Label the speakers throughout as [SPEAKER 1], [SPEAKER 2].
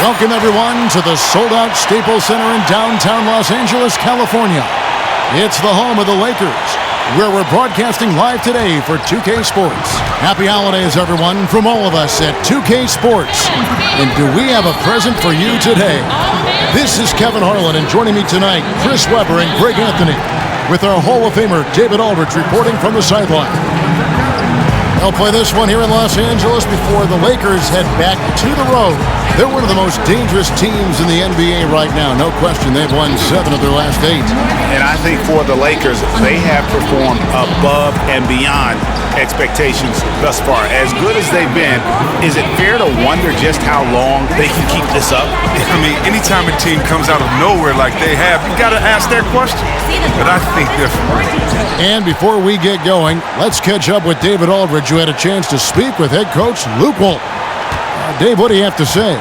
[SPEAKER 1] Welcome, everyone, to the sold-out Staples Center in downtown Los Angeles, California. It's the home of the Lakers, where we're broadcasting live today for 2K Sports. Happy holidays, everyone, from all of us at 2K Sports. And do we have a present for you today? This is Kevin Harlan, and joining me tonight, Chris Webber and Greg Anthony, with our Hall of Famer David Aldridge reporting from the sideline. They'll play this one here in Los Angeles before the Lakers head back to the road. They're one of the most dangerous teams in the NBA right now. No question, they've won 7 of their last 8.
[SPEAKER 2] And I think for the Lakers, they have performed above and beyond expectations thus far. As good as they've been, is it fair to wonder just how long they can keep this up?
[SPEAKER 3] I mean, anytime a team comes out of nowhere like they have, you got to ask that question. But I think they're for real.
[SPEAKER 1] And before we get going, let's catch up with David Aldridge, who had a chance to speak with head coach Luke Walton. Dave, what do you have to say?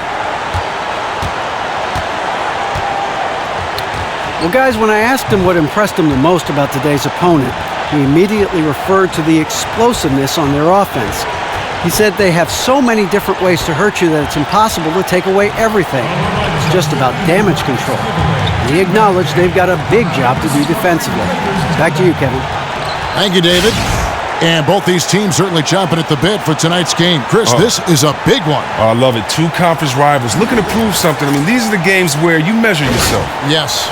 [SPEAKER 4] Well, guys, when I asked him what impressed him the most about today's opponent, he immediately referred to the explosiveness on their offense. He said they have so many different ways to hurt you that it's impossible to take away everything. It's just about damage control. And he acknowledged they've got a big job to do defensively. Back to you, Kevin.
[SPEAKER 1] Thank you, David. And both these teams certainly chomping at the bit for tonight's game. Chris, this is a big one.
[SPEAKER 3] I love it. 2 conference rivals looking to prove something. I mean, these are the games where you measure yourself.
[SPEAKER 1] Yes.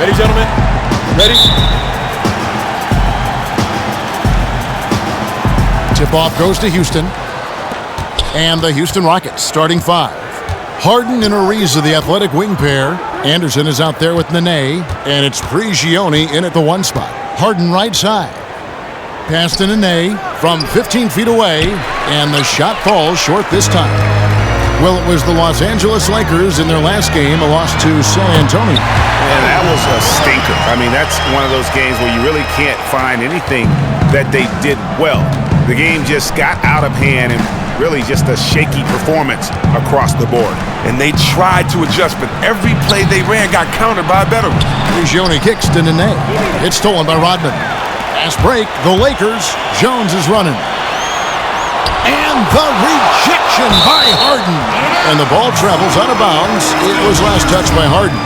[SPEAKER 5] Ready, gentlemen? Ready?
[SPEAKER 1] Tip-off goes to Houston. And the Houston Rockets starting 5. Harden and Ariza, the athletic wing pair. Anderson is out there with Nene, and it's Prigioni in at the 1 spot. Harden right side. Pass to Nene from 15 feet away, and the shot falls short this time. Well, it was the Los Angeles Lakers in their last game, a loss to San Antonio.
[SPEAKER 2] And that was a stinker. I mean, that's one of those games where you really can't find anything that they did well. The game just got out of hand and really just a shaky performance across the board.
[SPEAKER 3] And they tried to adjust, but every play they ran got countered by a better one.
[SPEAKER 1] Prigioni kicks to Nene. It's stolen by Rodman. Fast break, the Lakers. Jones is running. And the rejection by Harden. And the ball travels out of bounds. It was last touched by Harden.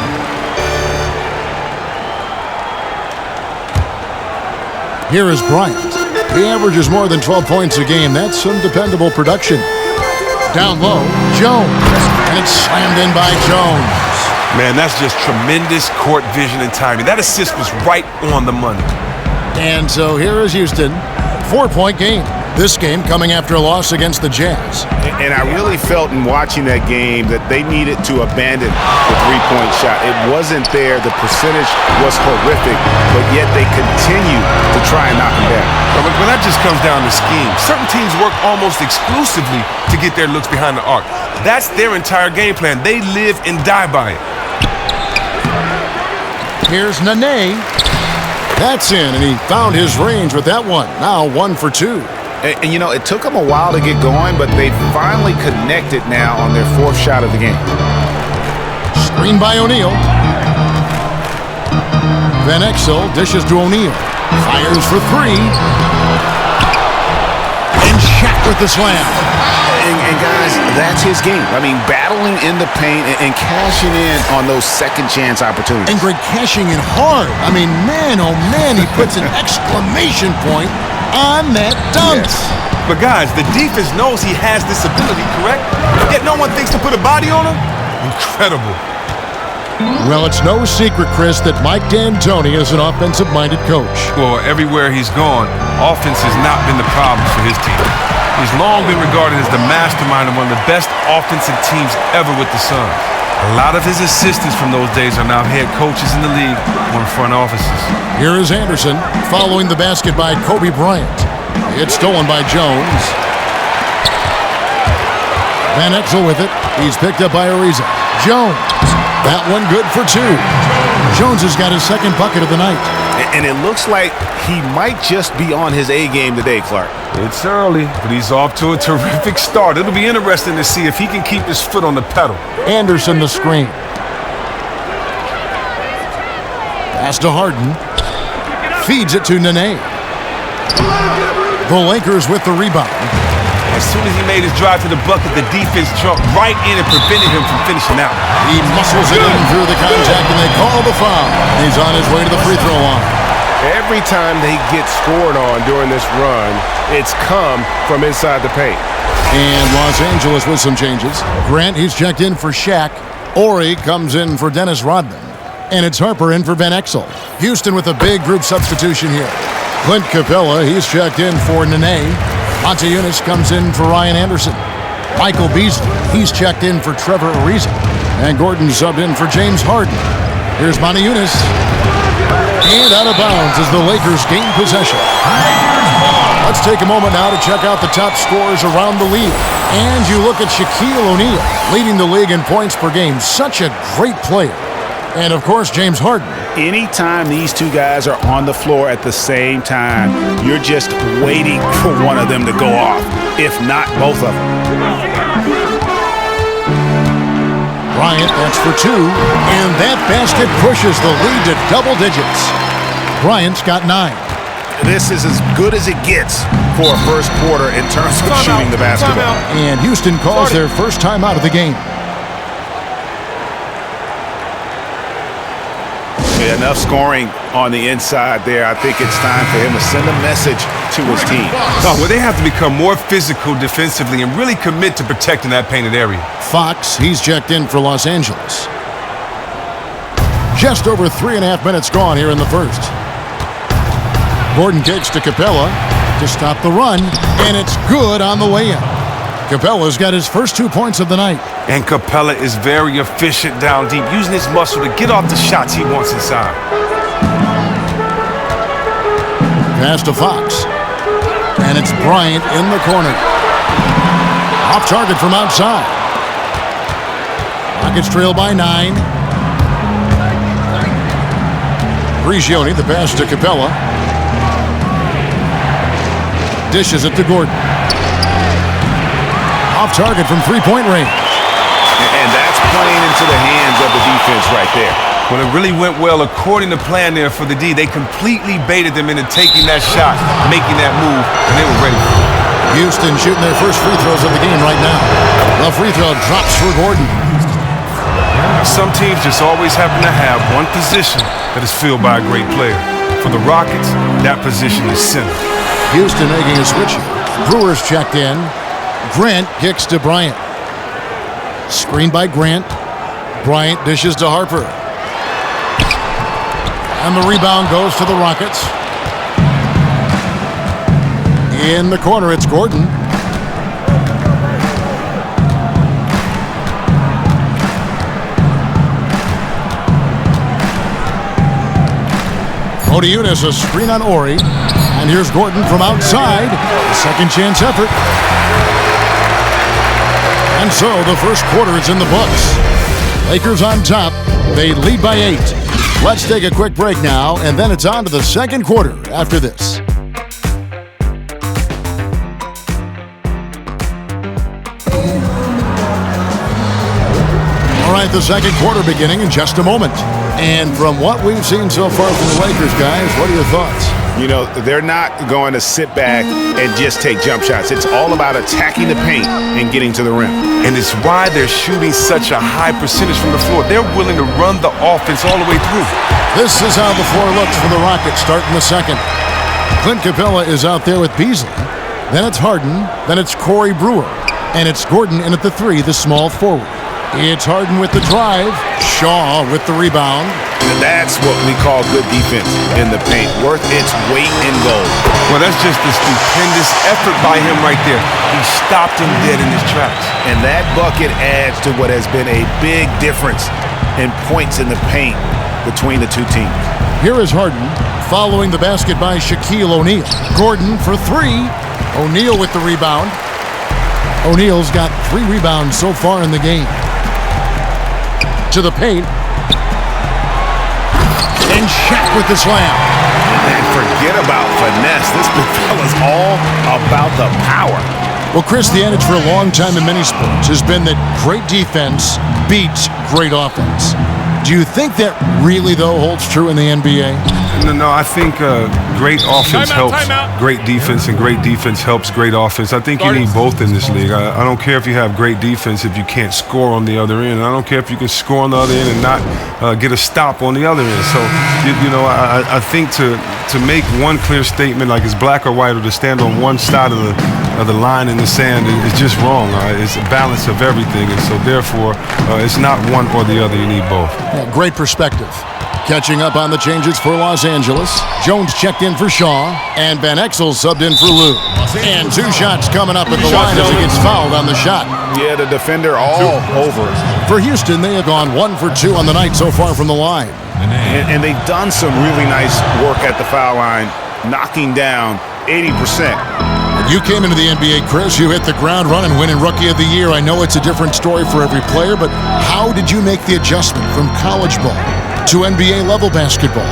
[SPEAKER 1] Here is Bryant. He averages more than 12 points a game. That's some dependable production. Down low, Jones. And it's slammed in by Jones.
[SPEAKER 3] Man, that's just tremendous court vision and timing. That assist was right on the money.
[SPEAKER 1] And so here is Houston. 4-point game. This game coming after a loss against the Jazz.
[SPEAKER 2] And I really felt in watching that game that they needed to abandon the three-point shot. It wasn't there. The percentage was horrific, but yet they continue to try and knock them down.
[SPEAKER 3] But that just comes down to scheme. Certain teams work almost exclusively to get their looks behind the arc. That's their entire game plan. They live and die by it.
[SPEAKER 1] Here's Nene. That's in, and he found his range with that one. Now 1 for 2.
[SPEAKER 2] And, you know, it took them a while to get going, but they finally connected now on their 4th shot of the game.
[SPEAKER 1] Screen by O'Neal. Van Exel dishes to O'Neal. Fires for 3. And Shaq with the slam.
[SPEAKER 2] And guys, that's his game. I mean, battling in the paint and cashing in on those second-chance opportunities.
[SPEAKER 1] And Greg cashing in hard. I mean, man, oh man, he puts an exclamation point on that dunk.
[SPEAKER 3] Yes. But guys, the defense knows he has this ability, correct? Yet no one thinks to put a body on him? Incredible.
[SPEAKER 1] Well, it's no secret, Chris, that Mike D'Antoni is an offensive-minded coach.
[SPEAKER 3] Well, everywhere he's gone, offense has not been the problem for his team. He's long been regarded as the mastermind of one of the best offensive teams ever with the Suns. A lot of his assistants from those days are now head coaches in the league or in front offices.
[SPEAKER 1] Here is Anderson following the basket by Kobe Bryant. It's stolen by Jones. Van Exel with it. He's picked up by Ariza. Jones. That one good for 2. Jones has got his 2nd bucket of the night.
[SPEAKER 2] And it looks like he might just be on his A game today, Clark.
[SPEAKER 3] It's early, but he's off to a terrific start. It'll be interesting to see if he can keep his foot on the pedal.
[SPEAKER 1] Anderson the screen. Pass to Harden. Feeds it to Nene. The Lakers with the rebound.
[SPEAKER 3] As soon as he made his drive to the bucket, the defense jumped right in and prevented him from finishing out.
[SPEAKER 1] He muscles it in through the contact, and they call the foul. He's on his way to the free throw line.
[SPEAKER 6] Every time they get scored on during this run, it's come from inside the paint.
[SPEAKER 1] And Los Angeles with some changes. Grant, he's checked in for Shaq. Ori comes in for Dennis Rodman. And it's Harper in for Van Exel. Houston with a big group substitution here. Clint Capella, he's checked in for Nene. Montejunas comes in for Ryan Anderson. Michael Beasley, he's checked in for Trevor Ariza. And Gordon subbed in for James Harden. Here's Montejunas. And out of bounds as the Lakers gain possession. Let's take a moment now to check out the top scorers around the league. And you look at Shaquille O'Neal, leading the league in points per game. Such a great player. And, of course, James Harden.
[SPEAKER 2] Anytime these two guys are on the floor at the same time, you're just waiting for one of them to go off, if not both of them.
[SPEAKER 1] Bryant, that's for two. And that basket pushes the lead to double digits. Bryant's got 9.
[SPEAKER 2] This is as good as it gets for a first quarter in terms of shooting the basketball.
[SPEAKER 1] And Houston calls their first time out of the game.
[SPEAKER 2] Enough scoring on the inside there. I think it's time for him to send a message to his team.
[SPEAKER 3] Oh, well, they have to become more physical defensively and really commit to protecting that painted area.
[SPEAKER 1] Fox, he's checked in for Los Angeles. Just over 3.5 minutes gone here in the first. Gordon kicks to Capella to stop the run, and it's good on the way in. Capella's got his first 2 points of the night.
[SPEAKER 3] And Capella is very efficient down deep, using his muscle to get off the shots he wants inside.
[SPEAKER 1] Pass to Fox. And it's Bryant in the corner. Off target from outside. Rockets trail by 9. Grigioni, the pass to Capella. Dishes it to Gordon. Off target from three-point range.
[SPEAKER 2] And that's playing into the hands of the defense right there.
[SPEAKER 3] Well, it really went well according to plan there for the D. They completely baited them into taking that shot, making that move, and they were ready for it.
[SPEAKER 1] Houston shooting their first free throws of the game right now. The free throw drops for Gordon.
[SPEAKER 3] Some teams just always happen to have one position that is filled by a great player. For the Rockets, that position is center.
[SPEAKER 1] Houston making a switch here. Brewers checked in. Grant kicks to Bryant. Screen by Grant. Bryant dishes to Harper. And the rebound goes to the Rockets. In the corner, it's Gordon. Montejunas, a screen on Ori. And here's Gordon from outside. A second chance effort. And so the first quarter is in the books. Lakers on top. They lead by 8. Let's take a quick break now, and then it's on to the second quarter after this. All right, the second quarter beginning in just a moment. And from what we've seen so far from the Lakers, guys, what are your thoughts?
[SPEAKER 2] You know, they're not going to sit back and just take jump shots. It's all about attacking the paint and getting to the rim.
[SPEAKER 3] And it's why they're shooting such a high percentage from the floor. They're willing to run the offense all the way through.
[SPEAKER 1] This is how the floor looks for the Rockets starting the second. Clint Capella is out there with Beasley. Then it's Harden. Then it's Corey Brewer. And it's Gordon in at the 3, the small forward. It's Harden with the drive. Shaw with the rebound.
[SPEAKER 2] That's what we call good defense in the paint. Worth its weight in gold.
[SPEAKER 3] Well, that's just a stupendous effort by him right there. He stopped him dead in his tracks.
[SPEAKER 2] And that bucket adds to what has been a big difference in points in the paint between the two teams.
[SPEAKER 1] Here is Harden following the basket by Shaquille O'Neal. Gordon for 3. O'Neal with the rebound. O'Neal's got 3 rebounds so far in the game. To the paint. And Shaq with the slam.
[SPEAKER 2] And forget about finesse. This big fella's all about the power.
[SPEAKER 1] Well, Chris, the adage for a long time in many sports has been that great defense beats great offense. Do you think that really, though, holds true in the NBA?
[SPEAKER 3] No, I think great offense helps great defense, and great defense helps great offense. I think you need both in this league. I don't care if you have great defense if you can't score on the other end. And I don't care if you can score on the other end and not get a stop on the other end. So, I think to make one clear statement like it's black or white, or to stand on one side of the line in the sand is just wrong. It's a balance of everything, and so therefore it's not one or the other. You need both.
[SPEAKER 1] Yeah, great perspective. Catching up on the changes for Los Angeles. Jones checked in for Shaw, and Van Exel subbed in for Lou. And 2 shots coming up at the line as he gets fouled on the shot.
[SPEAKER 2] Yeah, the defender all over it.
[SPEAKER 1] For Houston, they have gone 1 for 2 on the night so far from the line.
[SPEAKER 2] And they've done some really nice work at the foul line, knocking down 80%.
[SPEAKER 1] You came into the NBA, Chris. You hit the ground running, winning Rookie of the Year. I know it's a different story for every player, but how did you make the adjustment from college ball to NBA-level basketball?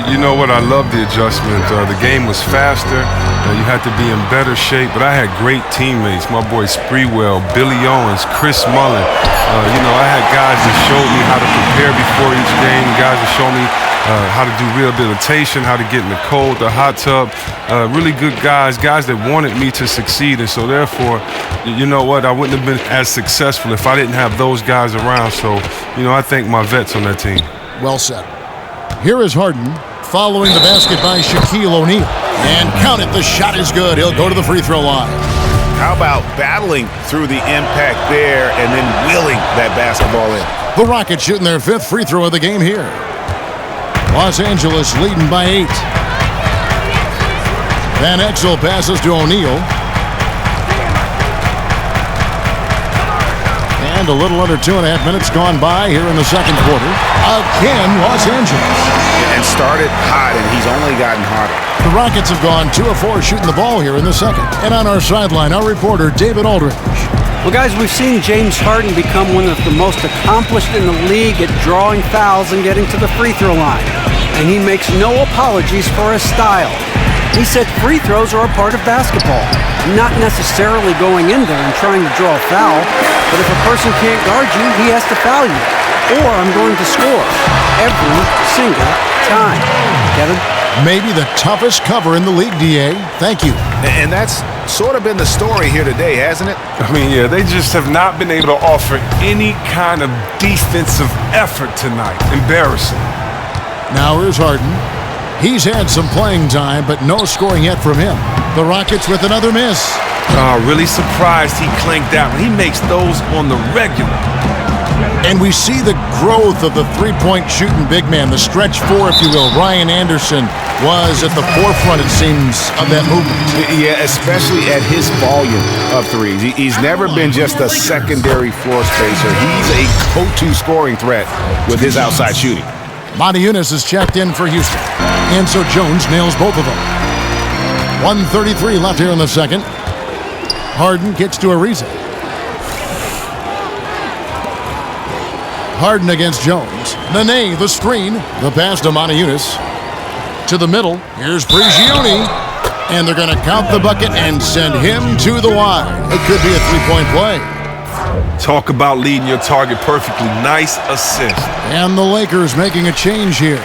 [SPEAKER 3] You know what? I love the adjustment. The game was faster. You had to be in better shape, but I had great teammates. My boy Spreewell, Billy Owens, Chris Mullen. I had guys that showed me how to prepare before each game, guys that showed me how to do rehabilitation, how to get in the cold, the hot tub. Really good guys that wanted me to succeed. And so therefore, you know what? I wouldn't have been as successful if I didn't have those guys around. So, I thank my vets on that team.
[SPEAKER 1] Well said. Here is Harden following the basket by Shaquille O'Neal. And count it, the shot is good. He'll go to the free throw line.
[SPEAKER 2] How about battling through the impact there and then wheeling that basketball in?
[SPEAKER 1] The Rockets shooting their 5th free throw of the game here. Los Angeles leading by 8. Van Exel passes to O'Neal. And a little under 2.5 minutes gone by here in the second quarter. Again, Los Angeles.
[SPEAKER 2] And started hot, and he's only gotten hotter.
[SPEAKER 1] The Rockets have gone 2 of 4 shooting the ball here in the second. And on our sideline, our reporter, David Aldridge.
[SPEAKER 4] Well, guys, we've seen James Harden become one of the most accomplished in the league at drawing fouls and getting to the free throw line. And he makes no apologies for his style. He said free throws are a part of basketball, not necessarily going in there and trying to draw a foul, but if a person can't guard you, he has to foul you. Or I'm going to score every single time. Kevin?
[SPEAKER 1] Maybe the toughest cover in the league, D.A. Thank you.
[SPEAKER 2] And that's sort of been the story here today, hasn't it?
[SPEAKER 3] Yeah, they just have not been able to offer any kind of defensive effort tonight. Embarrassing.
[SPEAKER 1] Now here's Harden. He's had some playing time, but no scoring yet from him. The Rockets with another miss.
[SPEAKER 3] Really surprised he clanked that one. He makes those on the regular.
[SPEAKER 1] And we see the growth of the three-point shooting big man, the stretch 4, if you will. Ryan Anderson was at the forefront, it seems, of that movement.
[SPEAKER 2] Yeah, especially at his volume of threes. He's never been just a secondary floor spacer. He's a go-to scoring threat with his outside shooting.
[SPEAKER 1] Montejunas is checked in for Houston. And so Jones nails both of them. 1:33 left here in the second. Harden gets to Ariza. Harden against Jones. Nene, the screen. The pass to Montejunas. To the middle. Here's Prigioni. And they're going to count the bucket and send him to the line. It could be a three-point play.
[SPEAKER 3] Talk about leading your target perfectly. Nice assist.
[SPEAKER 1] And the Lakers making a change here.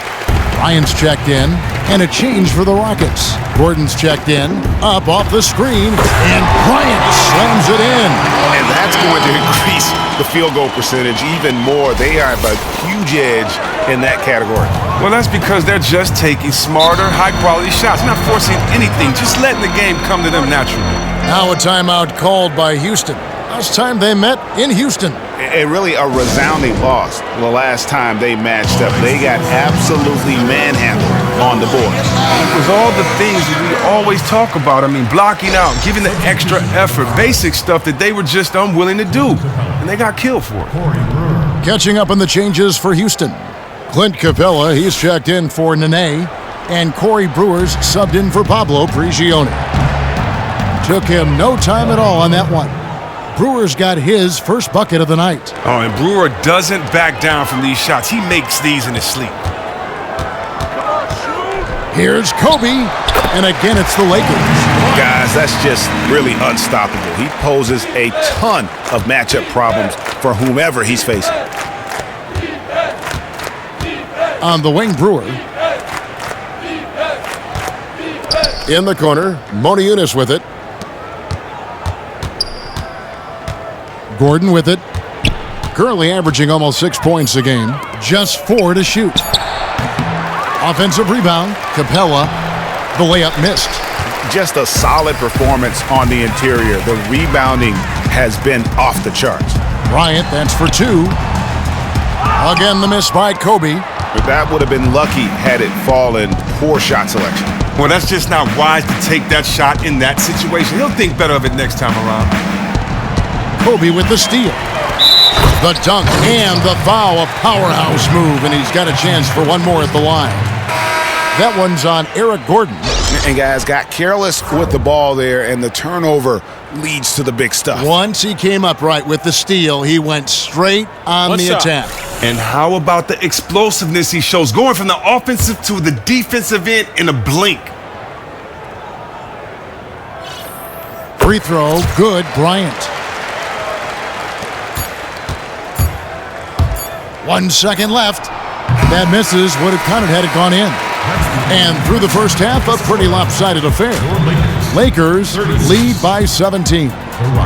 [SPEAKER 1] Bryant's checked in, and a change for the Rockets. Gordon's checked in, up off the screen, and Bryant slams it in.
[SPEAKER 2] And that's going to increase the field goal percentage even more. They have a huge edge in that category.
[SPEAKER 3] Well, that's because they're just taking smarter, high-quality shots. Not forcing anything, just letting the game come to them naturally.
[SPEAKER 1] Now a timeout called by Houston. Last time they met in Houston.
[SPEAKER 2] And really a resounding loss the last time they matched up. They got absolutely manhandled on the board.
[SPEAKER 3] It was all the things that we always talk about. Blocking out, giving the extra effort, basic stuff that they were just unwilling to do. And they got killed for it.
[SPEAKER 1] Catching up on the changes for Houston. Clint Capella, he's checked in for Nene. And Corey Brewer's subbed in for Pablo Prigioni. Took him no time at all on that one. Brewer's got his first bucket of the night.
[SPEAKER 3] Oh, and Brewer doesn't back down from these shots. He makes these in his sleep.
[SPEAKER 1] Here's Kobe, and again it's the Lakers.
[SPEAKER 2] Guys, that's just really unstoppable. He poses a ton of matchup problems for whomever he's facing.
[SPEAKER 1] on the wing, Brewer. In the corner, Moniunas with it. Gordon with it. Currently averaging almost 6 points a game. Just 4 to shoot. Offensive rebound. Capella. The layup missed.
[SPEAKER 2] Just a solid performance on the interior. The rebounding has been off the charts.
[SPEAKER 1] Bryant, that's for 2. Again, the miss by Kobe.
[SPEAKER 2] But that would have been lucky had it fallen. Poor shot selection.
[SPEAKER 3] Well, that's just not wise to take that shot in that situation. He'll think better of it next time around.
[SPEAKER 1] Kobe with the steal. The dunk and the foul, a powerhouse move, and he's got a chance for one more at the line. That one's on Eric Gordon.
[SPEAKER 2] And guys got careless with the ball there, and the turnover leads to the big stuff.
[SPEAKER 1] Once he came up right with the steal, he went straight on the attack.
[SPEAKER 3] And how about the explosiveness he shows, going from the offensive to the defensive end in a blink?
[SPEAKER 1] Free throw, good, Bryant. 1 second left. That misses, would have counted had it gone in. And through the first half, a pretty lopsided affair. Lakers lead by 17.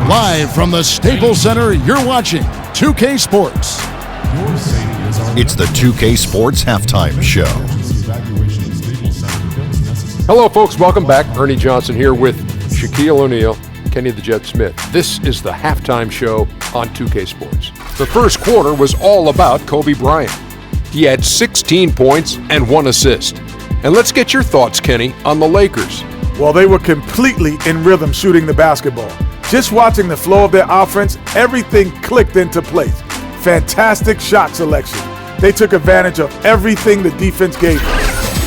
[SPEAKER 1] Live from the Staples Center, you're watching 2K Sports.
[SPEAKER 7] It's the 2K Sports Halftime Show.
[SPEAKER 8] Hello, folks. Welcome back. Ernie Johnson here with Shaquille O'Neal, Kenny the Jet Smith. This is the halftime show on 2K Sports. The first quarter was all about Kobe Bryant. He had 16 points and 1 assist. And let's get your thoughts, Kenny, on the Lakers.
[SPEAKER 9] Well, they were completely in rhythm shooting the basketball. Just watching the flow of their offense, everything clicked into place. Fantastic shot selection. They took advantage of everything the defense gave them.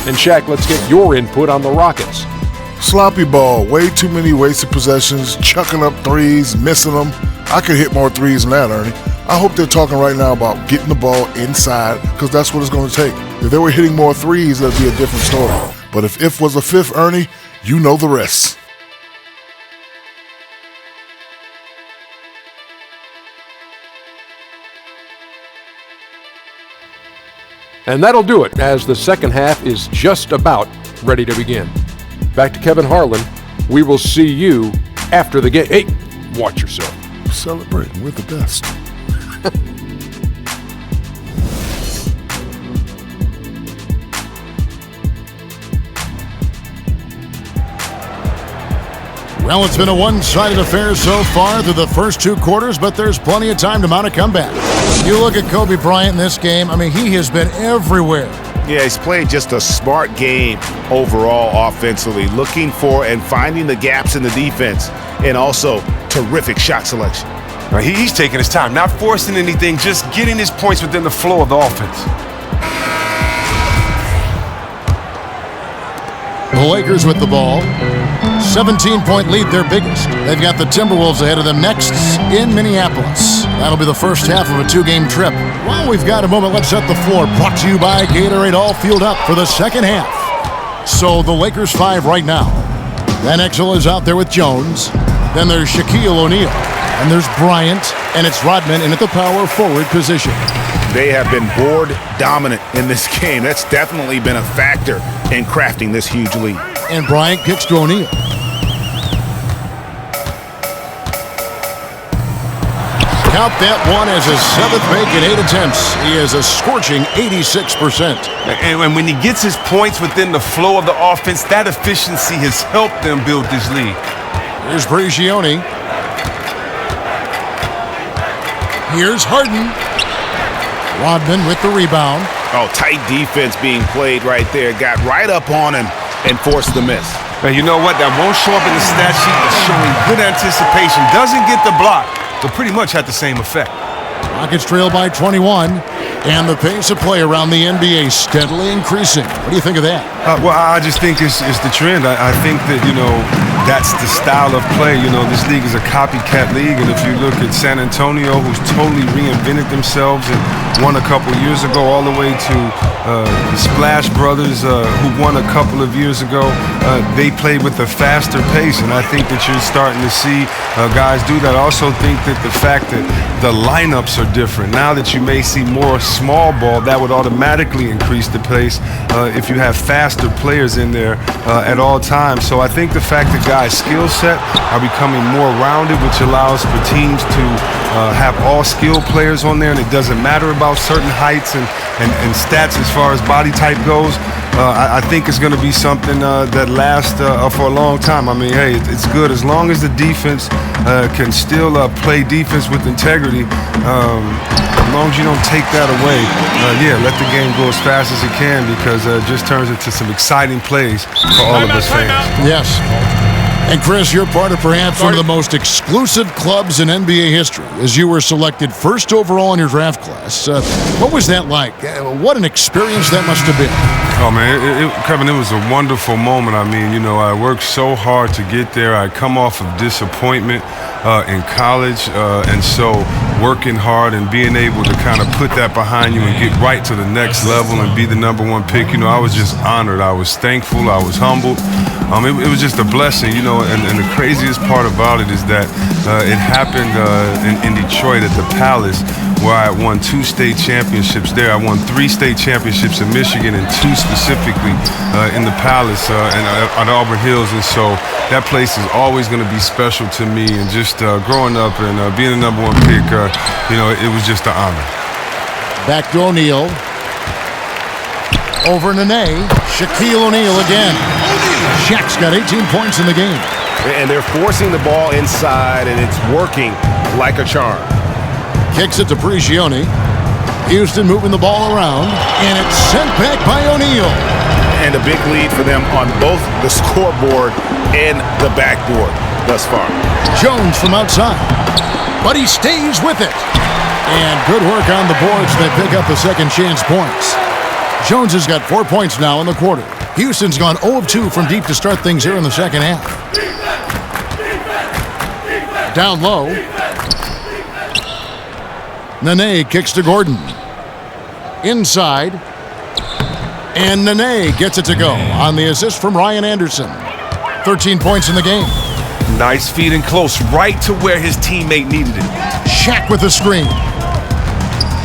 [SPEAKER 8] And Shaq, let's get your input on the Rockets.
[SPEAKER 10] Sloppy ball, way too many wasted possessions, chucking up threes, missing them. I could hit more threes than that, Ernie. I hope they're talking right now about getting the ball inside, because that's what it's going to take. If they were hitting more threes, that'd be a different story. But if was a fifth, Ernie, you know the rest.
[SPEAKER 8] And that'll do it, as the second half is just about ready to begin. Back to Kevin Harlan. We will see you after the game. Hey, watch yourself.
[SPEAKER 10] Celebrating, we're the best.
[SPEAKER 1] Well, it's been a one-sided affair so far through the first 2 quarters, but there's plenty of time to mount a comeback. You look at Kobe Bryant in this game, I mean, he has been everywhere.
[SPEAKER 2] Yeah, he's played just a smart game overall offensively, looking for and finding the gaps in the defense, and also terrific shot selection.
[SPEAKER 3] He's taking his time, not forcing anything, just getting his points within the flow of the offense.
[SPEAKER 1] The Lakers with the ball. 17-point lead, their biggest. They've got the Timberwolves ahead of them next in Minneapolis. That'll be the first half of a 2-game trip. Well, we've got a moment. Let's set the floor. Brought to you by Gatorade, all fueled up for the second half. So the Lakers 5 right now. Van Exel is out there with Jones. Then there's Shaquille O'Neal. And there's Bryant. And it's Rodman in at the power forward position.
[SPEAKER 2] They have been board dominant in this game. That's definitely been a factor in crafting this huge lead.
[SPEAKER 1] And Bryant kicks to O'Neal. Count that one as his 7th make in 8 attempts. He is a scorching 86%.
[SPEAKER 3] And when he gets his points within the flow of the offense, that efficiency has helped them build this lead.
[SPEAKER 1] Here's Brigioni. Here's Harden. Rodman with the rebound.
[SPEAKER 2] Oh, tight defense being played right there. Got right up on him and forced the miss.
[SPEAKER 3] Now, you know what? That won't show up in the stat sheet. It's showing good anticipation. Doesn't get the block, but pretty much had the same effect.
[SPEAKER 1] Rockets trail by 21, and the pace of play around the NBA steadily increasing. What do you think of that?
[SPEAKER 3] Well, I just think it's the trend. I think that, that's the style of play. This league is a copycat league, and if you look at San Antonio, who's totally reinvented themselves and won a couple years ago, all the way to the Splash Brothers, who won a couple of years ago, they played with a faster pace, and I think that you're starting to see guys do that. I also think that the fact that the lineups are different. Now that you may see more small ball, that would automatically increase the pace if you have faster players in there at all times. So I think the fact that guys' skill set are becoming more rounded, which allows for teams to have all skilled players on there, and it doesn't matter about certain heights and stats as far as body type goes. I think it's going to be something that lasts for a long time. I mean, hey, it's good as long as the defense can still play defense with integrity. As long as you don't take that away, let the game go as fast as it can, because it just turns into some exciting plays for all of us fans.
[SPEAKER 1] Yes. And Chris, you're part of perhaps one of the most exclusive clubs in NBA history, as you were selected first overall in your draft class. What was that like? What an experience that must have been.
[SPEAKER 3] Oh, man, Kevin, it was a wonderful moment. I mean, I worked so hard to get there. I come off of disappointment in college, and so working hard and being able to kind of put that behind you and get right to the next level and be the number one pick, I was just honored. I was thankful. I was humbled. It was just a blessing, and the craziest part about it is that it happened in Detroit at the Palace, where I won 2 state championships there. I won 3 state championships in Michigan and 2 specifically in the Palace and at Auburn Hills. And so that place is always going to be special to me. And just growing up and being the number one pick, it was just an honor.
[SPEAKER 1] Back to O'Neal. Over Nene. Shaquille O'Neal again. Shaq's got 18 points in the game.
[SPEAKER 6] And they're forcing the ball inside, and it's working like a charm.
[SPEAKER 1] Kicks it to Prigioni. Houston moving the ball around, and it's sent back by O'Neal.
[SPEAKER 2] And a big lead for them on both the scoreboard and the backboard thus far.
[SPEAKER 1] Jones from outside, but he stays with it. And good work on the boards that pick up the second chance points. Jones has got 4 points now in the quarter. Houston's gone 0 of 2 from deep to start things here in the second half. Down low. Nene kicks to Gordon. Inside. And Nene gets it to go on the assist from Ryan Anderson. 13 points in the game.
[SPEAKER 3] Nice feed and close, right to where his teammate needed it.
[SPEAKER 1] Shaq with the screen.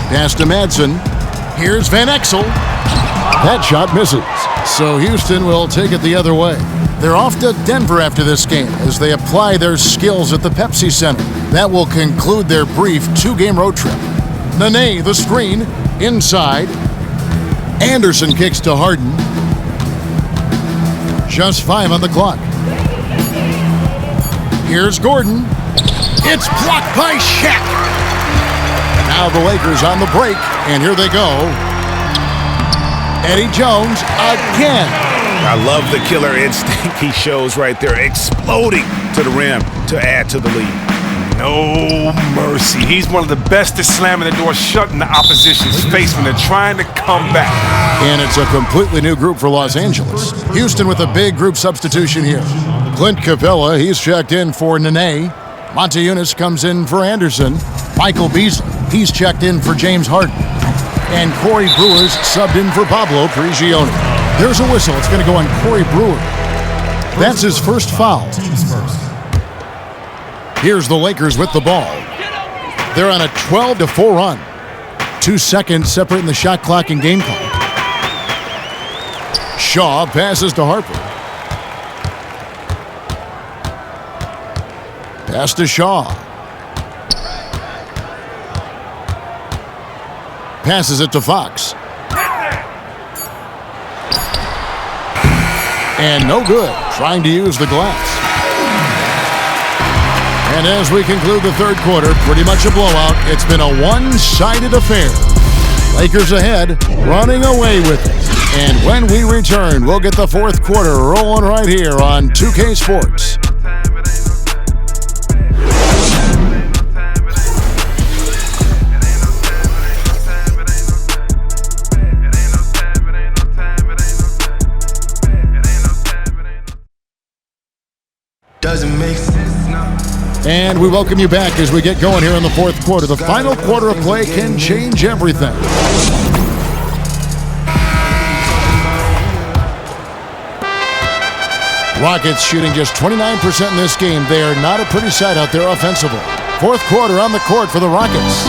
[SPEAKER 1] Pass to Madsen. Here's Van Exel. That shot misses. So Houston will take it the other way. They're off to Denver after this game as they apply their skills at the Pepsi Center. That will conclude their brief 2-game road trip. Nene, the screen, inside. Anderson kicks to Harden. Just 5 on the clock. Here's Gordon. It's blocked by Shaq. Now the Lakers on the break, and here they go. Eddie Jones again.
[SPEAKER 2] I love the killer instinct he shows right there, exploding to the rim to add to the lead.
[SPEAKER 3] No mercy. He's one of the best at slamming the door, shutting the opposition's face when they're trying to come back.
[SPEAKER 1] And it's a completely new group for Los Angeles. Houston with a big group substitution here. Clint Capella, he's checked in for Nene. Monte Eunice comes in for Anderson. Michael Beasley, he's checked in for James Harden. And Corey Brewer's subbed in for Pablo Prigioni. There's a whistle. It's going to go on Corey Brewer. That's his first foul. Here's the Lakers with the ball. They're on a 12-4 run. 2 seconds separating the shot clock and game clock. Shaw passes to Harper. Pass to Shaw. Passes it to Fox. And no good, trying to use the glass. And as we conclude the third quarter, pretty much a blowout. It's been a one-sided affair. Lakers ahead, running away with it. And when we return, we'll get the fourth quarter rolling right here on 2K Sports.
[SPEAKER 11] doesn't make sense now.
[SPEAKER 1] And we welcome you back as we get going here in the fourth quarter. The final quarter of play can change everything. Rockets shooting just 29% in this game. They are not a pretty sight out there offensively. Fourth quarter on the court for the Rockets.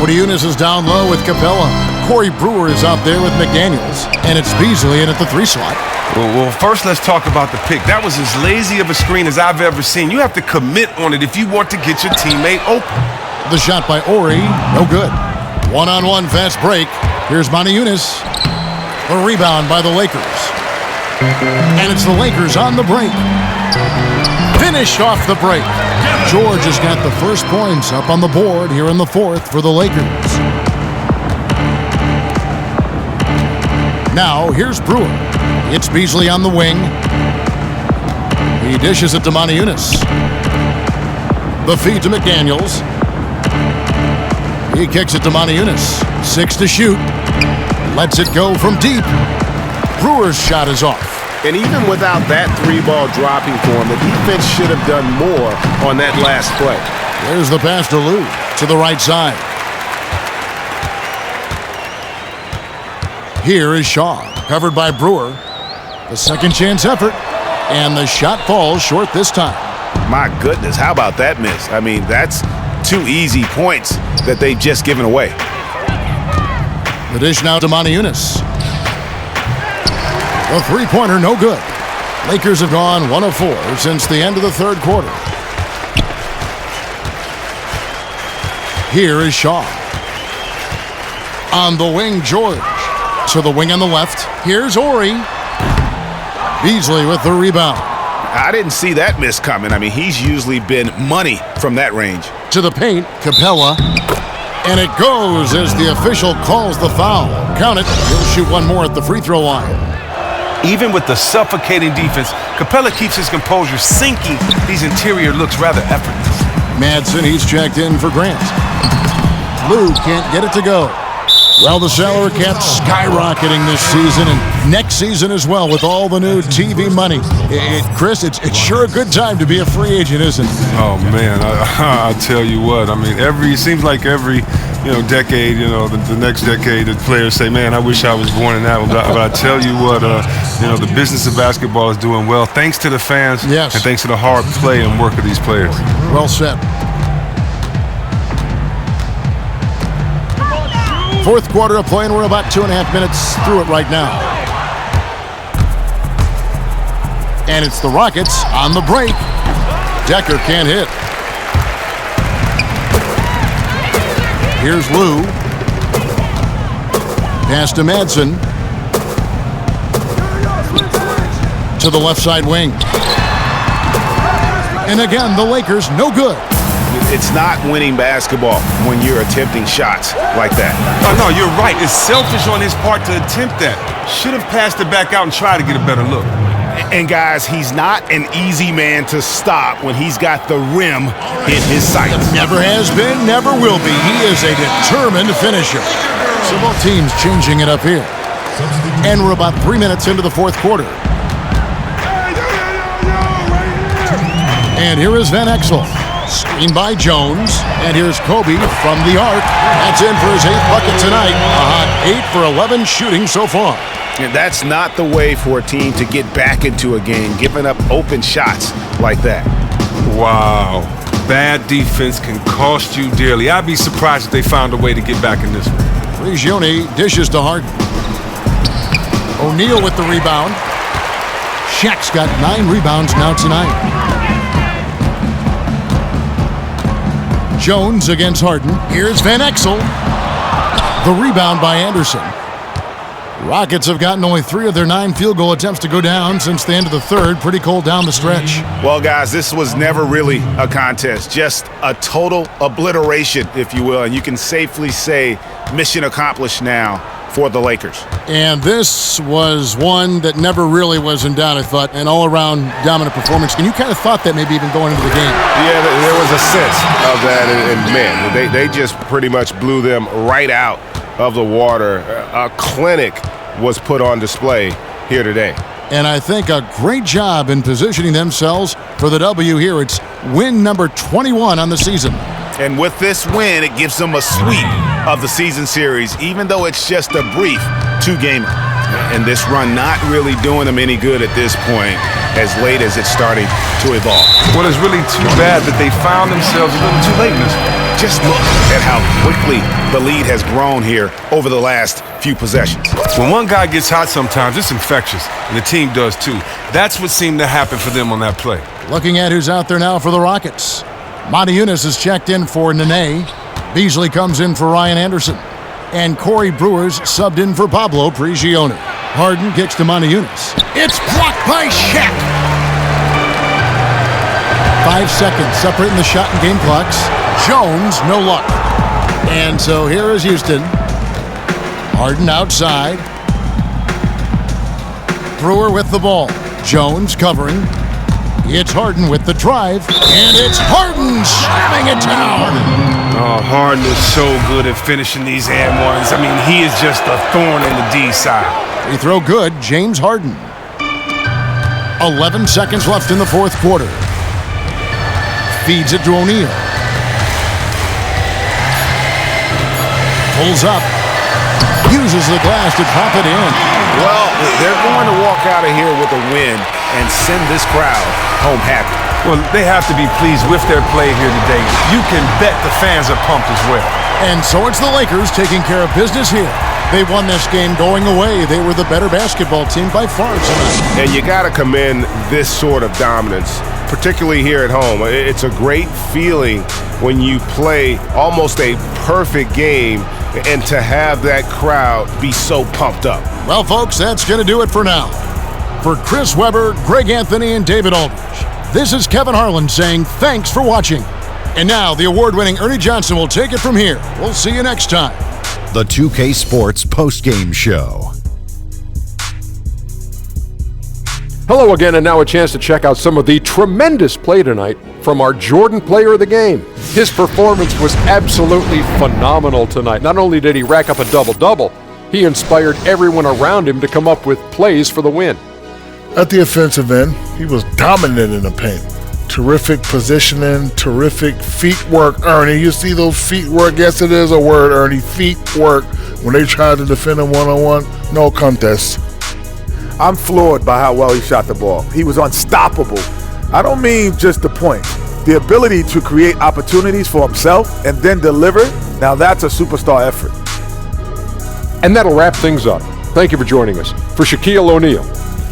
[SPEAKER 1] Odiunas is down low with Capella. Corey Brewer is out there with McDaniels. And it's Beasley in at the 3 slot.
[SPEAKER 3] Well, first let's talk about the pick. That was as lazy of a screen as I've ever seen. You have to commit on it if you want to get your teammate open.
[SPEAKER 1] The shot by Ori, no good. One-on-one fast break. Here's Odiunas. The rebound by the Lakers. And it's the Lakers on the break. Finished off the break. George has got the first points up on the board here in the fourth for the Lakers. Now, here's Brewer. It's Beasley on the wing. He dishes it to Odiunas. The feed to McDaniels. He kicks it to Odiunas. 6 to shoot. Lets it go from deep. Brewer's shot is off.
[SPEAKER 2] And even without that 3-ball dropping for him, the defense should have done more on that last play.
[SPEAKER 1] There's the pass to Lou to the right side. Here is Shaw, covered by Brewer. The second chance effort, and the shot falls short this time.
[SPEAKER 2] My goodness, how about that miss? I mean, that's 2 easy points that they've just given away.
[SPEAKER 1] The dish now to Odiunas. The three-pointer, no good. Lakers have gone 1 of 4 since the end of the third quarter. Here is Shaw. On the wing, George. To the wing on the left. Here's Ori. Beasley with the rebound.
[SPEAKER 2] I didn't see that miss coming. I mean, he's usually been money from that range.
[SPEAKER 1] To the paint, Capella. And it goes as the official calls the foul. Count it. He'll shoot one more at the free throw line.
[SPEAKER 3] Even with the suffocating defense, Capella keeps his composure, sinking these interior looks rather effortless.
[SPEAKER 1] Madsen, he's checked in for Grant. Lou can't get it to go. Well, the salary cap's skyrocketing this season and next season as well with all the new TV money. Chris, it's sure a good time to be a free agent, isn't it?
[SPEAKER 3] Oh, man, I tell you what. I mean, it seems like every decade, the next decade, the players say, man, I wish I was born in that one. But I tell you what, the business of basketball is doing well thanks to the fans and thanks to the hard play and work of these players.
[SPEAKER 1] Well said. Fourth quarter of play, and we're about 2.5 minutes through it right now. And it's the Rockets on the break. Decker can't hit. Here's Lou. Pass to Madsen. To the left side wing. And again, the Lakers, no good.
[SPEAKER 2] It's not winning basketball when you're attempting shots like that.
[SPEAKER 3] Oh, no, you're right. It's selfish on his part to attempt that. Should have passed it back out and tried to get a better look.
[SPEAKER 2] And guys, he's not an easy man to stop when he's got the rim in his sights.
[SPEAKER 1] Never has been, never will be. He is a determined finisher. So both teams changing it up here. And we're about 3 minutes into the fourth quarter. And here is Van Exel. Screen by Jones. And here's Kobe from the arc. That's in for his 8th bucket tonight. A hot 8 for 11 shooting so far.
[SPEAKER 2] And that's not the way for a team to get back into a game, giving up open shots like that.
[SPEAKER 3] Wow. Bad defense can cost you dearly. I'd be surprised if they found a way to get back in this one.
[SPEAKER 1] Prigioni dishes to Harden. O'Neal with the rebound. Shaq's got 9 rebounds now tonight. Jones against Harden. Here's Van Exel. The rebound by Anderson. Rockets have gotten only 3 of their 9 field goal attempts to go down since the end of the third. Pretty cold down the stretch.
[SPEAKER 2] Well, guys, this was never really a contest. Just a total obliteration, if you will. And you can safely say mission accomplished now for the Lakers.
[SPEAKER 1] And this was one that never really was in doubt, I thought. An all-around dominant performance. And you kind of thought that maybe even going into the game.
[SPEAKER 6] Yeah, there was a sense of that. And man, they just pretty much blew them right out of the water. A clinic was put on display here today.
[SPEAKER 1] And I think a great job in positioning themselves for the W here. It's win number 21 on the season.
[SPEAKER 2] And with this win, it gives them a sweep of the season series, even though it's just a brief 2-game. And this run not really doing them any good at this point, as late as it's starting to evolve.
[SPEAKER 3] Well, it's really too bad that they found themselves a little too late in this one.
[SPEAKER 2] Just look at how quickly the lead has grown here over the last few possessions.
[SPEAKER 3] When one guy gets hot sometimes, it's infectious, and the team does too. That's what seemed to happen for them on that play.
[SPEAKER 1] Looking at who's out there now for the Rockets. Monty Eunice is checked in for Nene. Beasley comes in for Ryan Anderson. And Corey Brewer's subbed in for Pablo Prigioni. Harden kicks to Monty Eunice. It's blocked by Shaq. 5 seconds separating the shot and game clocks. Jones, no luck. And so here is Houston. Harden outside. Brewer with the ball. Jones covering. It's Harden with the drive. And it's Harden slamming it down.
[SPEAKER 3] Oh, Harden is so good at finishing these and ones. I mean, he is just a thorn in the D side.
[SPEAKER 1] Free throw good, James Harden. 11 seconds left in the fourth quarter. Feeds it to O'Neal. Pulls up. Uses the glass to drop it in.
[SPEAKER 2] Well, they're going to walk out of here with a win and send this crowd home happy.
[SPEAKER 3] Well, they have to be pleased with their play here today. You can bet the fans are pumped as well.
[SPEAKER 1] And so it's the Lakers taking care of business here. They won this game going away. They were the better basketball team by far tonight.
[SPEAKER 6] And you got to commend this sort of dominance, particularly here at home. It's a great feeling when you play almost a perfect game and to have that crowd be so pumped up.
[SPEAKER 1] Well, folks, that's going to do it for now. For Chris Webber, Greg Anthony, and David Aldridge, this is Kevin Harlan saying thanks for watching. And now the award-winning Ernie Johnson will take it from here. We'll see you next time.
[SPEAKER 7] The 2K Sports Postgame Show.
[SPEAKER 8] Hello again, and now a chance to check out some of the tremendous play tonight from our Jordan Player of the Game. His performance was absolutely phenomenal tonight. Not only did he rack up a double-double, he inspired everyone around him to come up with plays for the win.
[SPEAKER 10] At the offensive end, he was dominant in the paint. Terrific positioning, terrific feet work, Ernie. You see those feet work? Yes, it is a word, Ernie. Feet work. When they tried to defend him one-on-one, no contest.
[SPEAKER 9] I'm floored by how well he shot the ball. He was unstoppable. I don't mean just the point. The ability to create opportunities for himself and then deliver, now that's a superstar effort.
[SPEAKER 8] And that'll wrap things up. Thank you for joining us. For Shaquille O'Neal,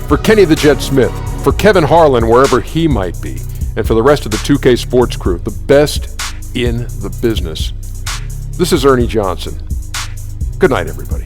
[SPEAKER 8] for Kenny the Jet Smith, for Kevin Harlan, wherever he might be, and for the rest of the 2K Sports crew, the best in the business. This is Ernie Johnson. Good night, everybody.